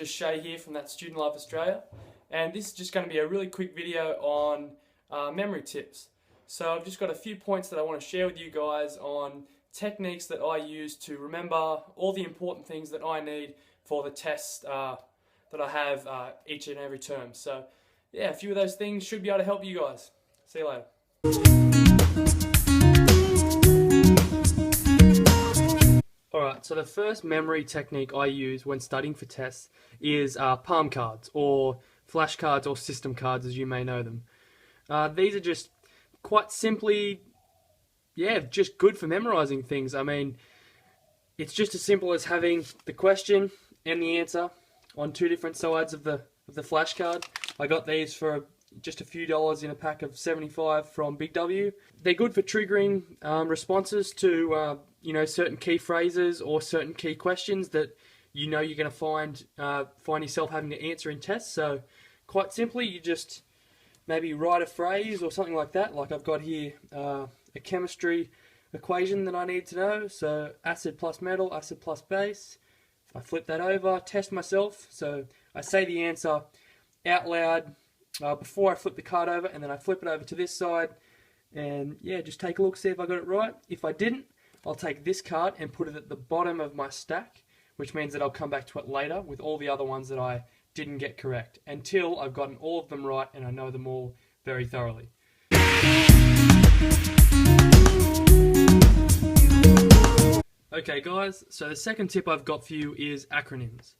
just Shay here from That Student Life Australia, and this is just going to be a really quick video on memory tips. So I've just got a few points that I want to share with you guys on techniques that I use to remember all the important things that I need for the tests that I have each and every term. So yeah, a few of those things should be able to help you guys. See you later. Alright, so the first memory technique I use when studying for tests is palm cards, or flashcards, or system cards as you may know them. These are just quite simply, just good for memorizing things. I mean, it's just as simple as having the question and the answer on two different sides of the flashcard. I got these for just a few dollars in a pack of 75 from Big W. They're good for triggering responses to certain key phrases or certain key questions that you know you're going to find yourself having to answer in tests. So quite simply, you just maybe write a phrase or something like that. Like I've got here a chemistry equation that I need to know. So acid plus metal, acid plus base. I flip that over, test myself. So I say the answer out loud before I flip the card over, and then I flip it over to this side, and just take a look, see if I got it right. If I didn't, I'll take this card and put it at the bottom of my stack, which means that I'll come back to it later with all the other ones that I didn't get correct, until I've gotten all of them right and I know them all very thoroughly. Okay guys, so the second tip I've got for you is acronyms.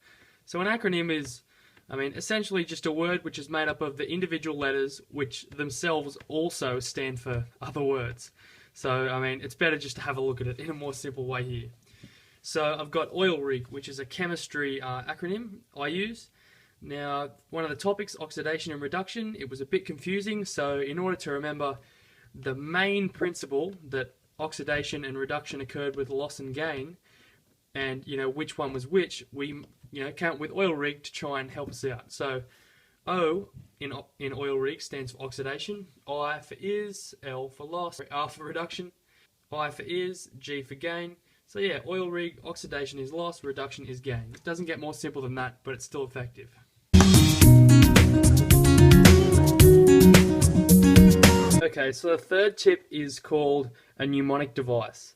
So an acronym is, essentially just a word which is made up of the individual letters which themselves also stand for other words. So, it's better just to have a look at it in a more simple way here. So I've got oil rig, which is a chemistry acronym I use. Now, one of the topics, oxidation and reduction, it was a bit confusing, so in order to remember the main principle that oxidation and reduction occurred with loss and gain, and which one was which, we came up with oil rig to try and help us out. So O in oil rig stands for oxidation, I for is, L for loss, R for reduction, I for is, G for gain. So yeah, oil rig, oxidation is loss, reduction is gain. It doesn't get more simple than that, but it's still effective. Okay, so the third tip is called a mnemonic device.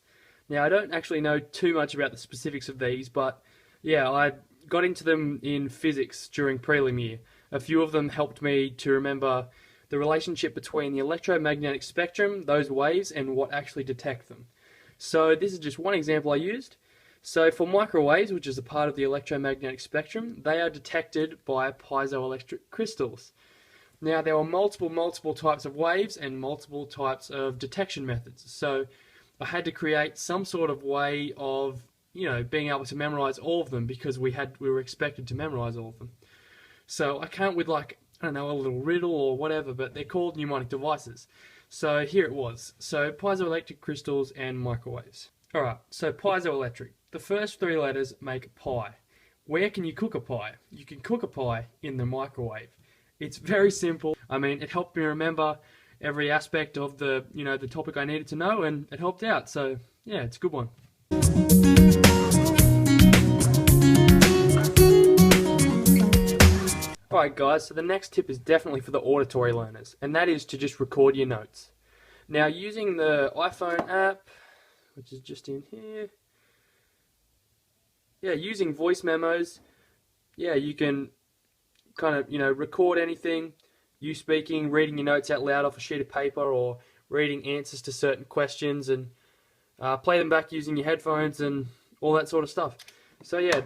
Now, I don't actually know too much about the specifics of these, but yeah, I got into them in physics during prelim year. A few of them helped me to remember the relationship between the electromagnetic spectrum, those waves, and what actually detect them. So this is just one example I used. So for microwaves, which is a part of the electromagnetic spectrum, they are detected by piezoelectric crystals. Now, there are multiple types of waves and multiple types of detection methods. So I had to create some sort of way of, being able to memorize all of them, because we were expected to memorize all of them. So I came up with a little riddle or whatever, but they're called mnemonic devices. So here it was. So piezoelectric crystals and microwaves. Alright, so piezoelectric. The first three letters make pie. Where can you cook a pie? You can cook a pie in the microwave. It's very simple. It helped me remember every aspect of the topic I needed to know, and it helped out. So yeah, it's a good one. Alright guys, so the next tip is definitely for the auditory learners, and that is to just record your notes. Now, using the iPhone app, which is just in here, using voice memos, you can kind of, record anything, you speaking, reading your notes out loud off a sheet of paper, or reading answers to certain questions, and play them back using your headphones and all that sort of stuff. So yeah,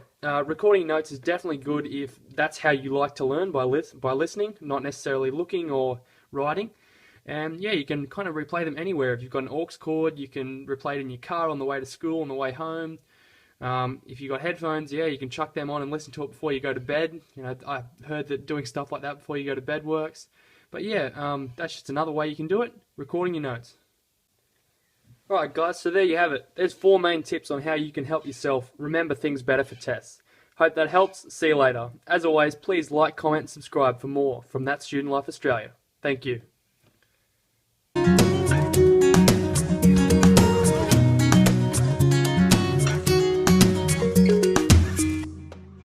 recording notes is definitely good if that's how you like to learn, by listening, not necessarily looking or writing. And yeah, you can kind of replay them anywhere. If you've got an aux cord, you can replay it in your car on the way to school, on the way home. If you've got headphones, you can chuck them on and listen to it before you go to bed. I heard that doing stuff like that before you go to bed works. But yeah, that's just another way you can do it, recording your notes. Alright guys, so there you have it. There's 4 main tips on how you can help yourself remember things better for tests. Hope that helps. See you later. As always, please like, comment, and subscribe for more from That Student Life Australia. Thank you.